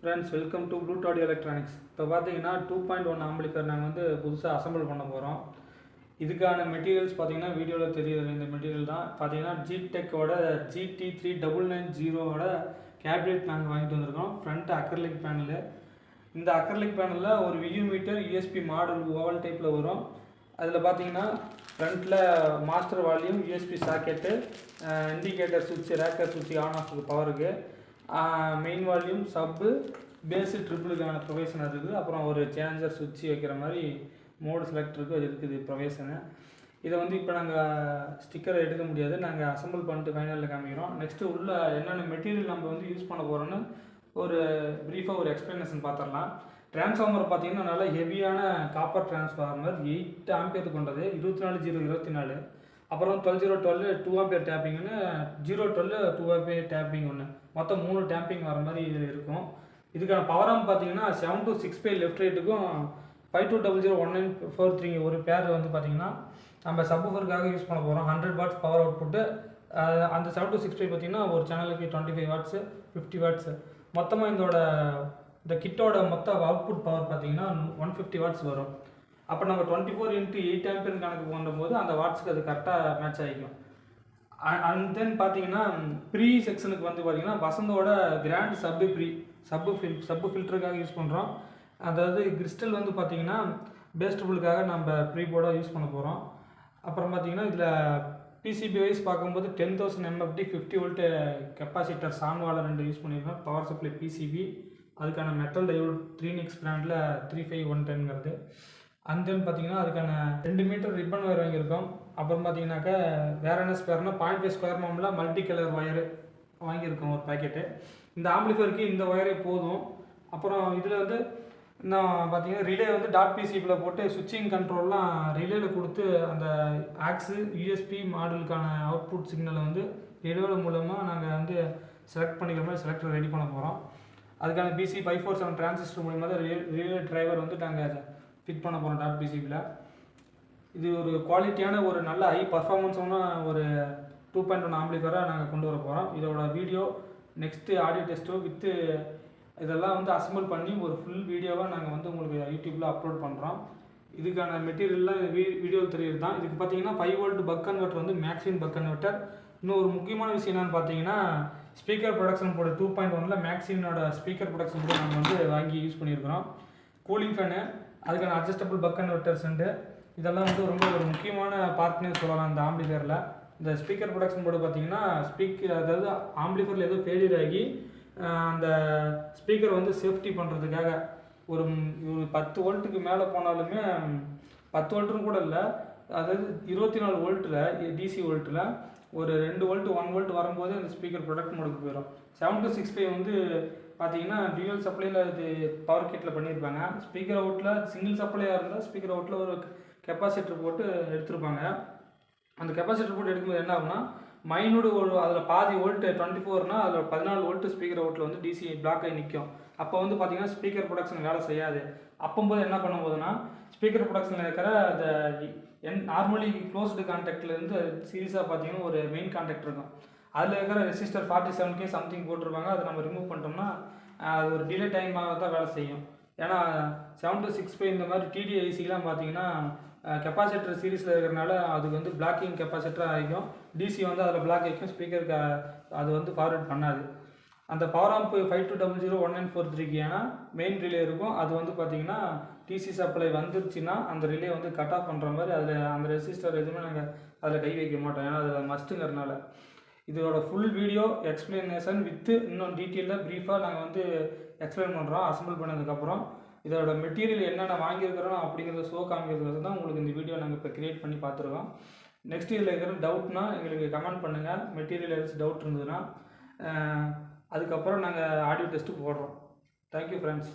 Friends, welcome to Bluetooth Audio Electronics. இப்போ பார்த்தீங்கன்னா 2.1 amplifier நாங்கள் வந்து புதுசாக அசம்பிள் பண்ண போகிறோம். இதுக்கான மெட்டீரியல்ஸ் பார்த்தீங்கன்னா வீடியோவில் தெரியுது. இந்த மெட்டீரியல் தான் பார்த்தீங்கன்னா ஜிடெக்கோட GT3990ஓட கேபினெட் நாங்கள் வாங்கிட்டு வந்திருக்கோம். Front acrylic panel. இந்த அக்ரலிக் பேனலில் ஒரு view metre USB model oval டைப்பில் வரும். அதில் பார்த்தீங்கன்னா ஃப்ரண்ட்டில் master volume, USB socket, indicator சுவிட்ச், ரேக்கர் சுவிட்ச் ஆன் ஆஃப் பவருக்கு, மெயின் வால்யூம், சப்பு, பேஸு, ட்ரிபிளுக்கான ப்ரொவேஷன் இருக்குது. அப்புறம் ஒரு சேஞ்சர் சுவிட்ச் வைக்கிற மாதிரி மோடு செலக்டருக்கு அது இருக்குது ப்ரொவேஷனு. இதை வந்து இப்போ நாங்கள் ஸ்டிக்கரை எடுக்க முடியாது, நாங்கள் அசம்பிள் பண்ணிட்டு ஃபைனலில் காமிக்கிறோம். நெக்ஸ்ட்டு உள்ள என்னென்ன மெட்டீரியல் நம்ம வந்து யூஸ் பண்ண போகிறோன்னு ஒரு ப்ரீஃபாக ஒரு எக்ஸ்ப்ளனேஷன் பார்த்துடலாம். டிரான்ஸ்ஃபார்மர் பார்த்தீங்கன்னா நல்லா ஹெவியான காப்பர் டிரான்ஸ்ஃபார்மர், 8 ஆம்பியர் கொண்டது, 24/024. அப்புறம் 12/012 2 ஆம்பியர் டேப்பிங்னு, 012 2 ஆம்பியர் டேப்பிங் ஒன்று, மொத்தம் 3 டேப்பிங் வர மாதிரி இதில் இருக்கும். இதுக்கான பவர் ஆம்ப் பார்த்தீங்கன்னா 7 to 6 லெஃப்ட் ரைட்டுக்கும் 52001943 ஒரு பேர் வந்து பார்த்தீங்கன்னா நம்ம சப்வூஃபருக்காக யூஸ் பண்ண போகிறோம். 100 வாட்ஸ் பவர் அவுட்புட்டு. அந்த 7 to 6 பார்த்தீங்கன்னா ஒரு சேனலுக்கு 25 வாட்ஸு, 50 வாட்ஸு. மொத்தமாக இந்த கிட்டோட மொத்த அவுட்புட் பவர் பார்த்தீங்கன்னா 150 வாட்ஸ் வரும். அப்போ நம்ம 24x8 ஆம்பியர் கணக்கு பண்ணும்போது அந்த வாட்ஸுக்கு அது கரெக்டாக மேட்ச் ஆகிக்கும். அண்ட் தென் பார்த்தீங்கன்னா ப்ரீ செக்ஷனுக்கு வந்து பார்த்தீங்கன்னா வசந்தோட கிராண்ட் சப்பு ஃபில்டருக்காக யூஸ் பண்ணுறோம். அதாவது கிறிஸ்டல் வந்து பார்த்தீங்கன்னா பேஸ்டபுளுக்காக நம்ம ப்ரீ போர்டாக யூஸ் பண்ண போகிறோம். அப்புறம் பார்த்தீங்கன்னா இதில் பிசிபி வைஸ் பார்க்கும்போது 10,000 MFD 50 வோல்ட் கெப்பாசிட்டர் சான்வால 2 யூஸ் பண்ணியிருக்கோம். பவர் சப்ளை பிசிபி, அதுக்கான மெட்டல் டயோட் 3NIX பிராண்டில் 35110ங்கிறது. அண்ட் தென் பார்த்தீங்கன்னா அதுக்கான 2 மீட்டர் ரிப்பன் ஒயர் வாங்கியிருக்கோம். அப்புறம் பார்த்தீங்கன்னாக்கா வேறு என்ன ஸ்பேர்னா 0.5 ஸ்கொயர் மாமில் மல்டி கலர் ஒயரு வாங்கியிருக்கோம் ஒரு பேக்கெட்டு. இந்த ஆம்பிளிஃபையருக்கு இந்த ஒயரே போதும். அப்புறம் இதில் வந்து இன்னும் பார்த்தீங்கன்னா ரிலே வந்து டாட் பிசிபியில் போட்டு சுவிட்சிங் கண்ட்ரோல்லாம் ரிலேவில் கொடுத்து அந்த ஆக்ஸு யூஎஸ்பி மாடலுக்கான அவுட்புட் சிக்னலை வந்து ரிலேவில் மூலமாக நாங்கள் வந்து செலக்ட் பண்ணிக்கிற மாதிரி செலக்டர் ரெடி பண்ண போகிறோம். அதுக்கான BC 547 டிரான்சிஸ்டர் மூலியமாக தான் ரிலே டிரைவர் வந்து நாங்கள் ஃபிட் பண்ண போகிறோம் டாட் பிசிபியில். இது ஒரு குவாலிட்டியான ஒரு நல்ல ஹை பர்ஃபார்மன்ஸான ஒரு 2.1 ஆம்பிளிஃபையராக நாங்கள் கொண்டு வர போகிறோம். இதோட வீடியோ நெக்ஸ்ட்டு ஆடியோ டெஸ்ட்டோ வித்து இதெல்லாம் வந்து அசம்பிள் பண்ணி ஒரு ஃபுல் வீடியோவாக நாங்கள் வந்து உங்களுக்கு யூடியூப்பில் அப்லோட் பண்ணுறோம். இதுக்கான மெட்டீரியல்லாம் வீடியோவில் தெரியுது தான். இதுக்கு பார்த்தீங்கன்னா 5 வோல்ட் பக் கன்வெர்ட்டர் வந்து மேக்ஸிமம் பக் கன்வெர்ட்டர். இன்னும் ஒரு முக்கியமான விஷயம் என்னென்னு பார்த்தீங்கன்னா ஸ்பீக்கர் ப்ரொடக்ஷன் போர்டு 2.1ல் மேக்ஸிமனோட ஸ்பீக்கர் ப்ரொடக்ஷன் போர்டு நாங்கள் வந்து வாங்கி யூஸ் பண்ணியிருக்கிறோம். கூலிங் ஃபேனு, அதுக்கான அட்ஜஸ்டபிள் பக் கன்வெர்ட்டர்ஸ்ண்டு இதெல்லாம் வந்து ரொம்ப ஒரு முக்கியமான பார்ட்னு சொல்லலாம் இந்த ஆம்பிளிஃபையரில். இந்த ஸ்பீக்கர் ப்ரொடக்ஷன் போர்டு பார்த்தீங்கன்னா அதாவது ஆம்பிளிஃபையரில் ஏதோ ஃபெயிலியர் ஆகி அந்த ஸ்பீக்கர் வந்து சேஃப்டி பண்ணுறதுக்காக ஒரு 10 வோல்ட்டுக்கு மேலே போனாலுமே 10 வோல்ட்டுன்னு கூட இல்லை, அதாவது 24 வோல்ட்டில் டிசி வோல்ட்டில் ஒரு 2 வோல்ட் 1 வோல்ட் வரும்போது அந்த ஸ்பீக்கர் ப்ரொடக்ட் மோடுக்கு போயிடும். 7 to 6 வந்து பார்த்தீங்கன்னா டியூவல் சப்ளையில் இது பவர் கிட்டில் பண்ணியிருப்பாங்க. ஸ்பீக்கர் அவுட்டில் சிங்கிள் சப்ளையாக இருந்தால் ஸ்பீக்கர் அவுட்டில் ஒரு கெப்பாசிட்டர் போட்டு எடுத்துருப்பாங்க. அந்த கெப்பாசிட்டர் போட்டு எடுக்கும்போது என்ன ஆகும்னா மைனூடு ஒரு அதில் பாதி வோல்ட்டு 24னா அதில் 14 வோல்ட்டு ஸ்பீக்கர் அவுட்டில் வந்து டிசி பிளாக் ஆகி நிற்கும். அப்போ வந்து பார்த்தீங்கன்னா ஸ்பீக்கர் ப்ரொடக்ஷன் வேலை செய்யாது. அப்போது என்ன பண்ணும்போதுன்னா ஸ்பீக்கர் ப்ரொடக்ஷனில் இருக்கிற அந்த நார்மலி க்ளோஸ்டு கான்டாக்ட்லேருந்து சீரியஸாக பார்த்தீங்கன்னா ஒரு மெயின் கான்டாக்ட் இருக்கும். அதில் இருக்கிற ரெசிஸ்டர் 47K சம்திங் போட்டிருப்பாங்க. அதை நம்ம ரிமூவ் பண்ணிட்டோம்னா அது ஒரு டிலே டைமாக தான் வேலை செய்யும். ஏன்னா 7 to 6 இந்த மாதிரி TDICலாம் பார்த்தீங்கன்னா கெப்பாசிட்டர் சீரீஸில் இருக்கிறனால அதுக்கு வந்து பிளாக்கிங் கெப்பாசிட்டராக ஆகிக்கும். டிசி வந்து அதில் பிளாக் ஆகிக்கும், ஸ்பீக்கருக்கு அது வந்து ஃபார்வர்ட் பண்ணாது. அந்த பவர் ஆம்ப் 52001943 ஏன்னா மெயின் ரிலே இருக்கும். அது வந்து பார்த்திங்கன்னா டிசி சப்ளை வந்துருச்சுன்னா அந்த ரிலே வந்து கட் ஆஃப் பண்ணுற மாதிரி அதில் அந்த ரெசிஸ்டர் எதுவுமே நாங்கள் அதில் கை வைக்க மாட்டோம், ஏன்னா அதில் மஸ்ட்டுங்கிறதுனால. இதோட ஃபுல் வீடியோ எக்ஸ்பிளனேஷன் வித்து இன்னும் டீட்டெயிலாக ப்ரீஃபாக நாங்கள் வந்து எக்ஸ்பிளைன் பண்ணுறோம் அசம்பிள் பண்ணதுக்கப்புறம். இதோட மெட்டீரியல் என்னென்ன வாங்கியிருக்கிறோம் அப்படிங்கிறத ஷோ காமிக்கிறதுக்கு தான் உங்களுக்கு இந்த வீடியோ நாங்கள் இப்போ க்ரியேட் பண்ணி பார்த்துருக்கோம். நெக்ஸ்ட் இதில் இருக்கிற டவுட்னா எங்களுக்கு கமெண்ட் பண்ணுங்கள். மெட்டீரியல் ஏதாச்சும் டவுட் இருந்ததுன்னா அதுக்கப்புறம் நாங்கள் ஆடியோ டெஸ்ட்டு போடுறோம். Thank you friends.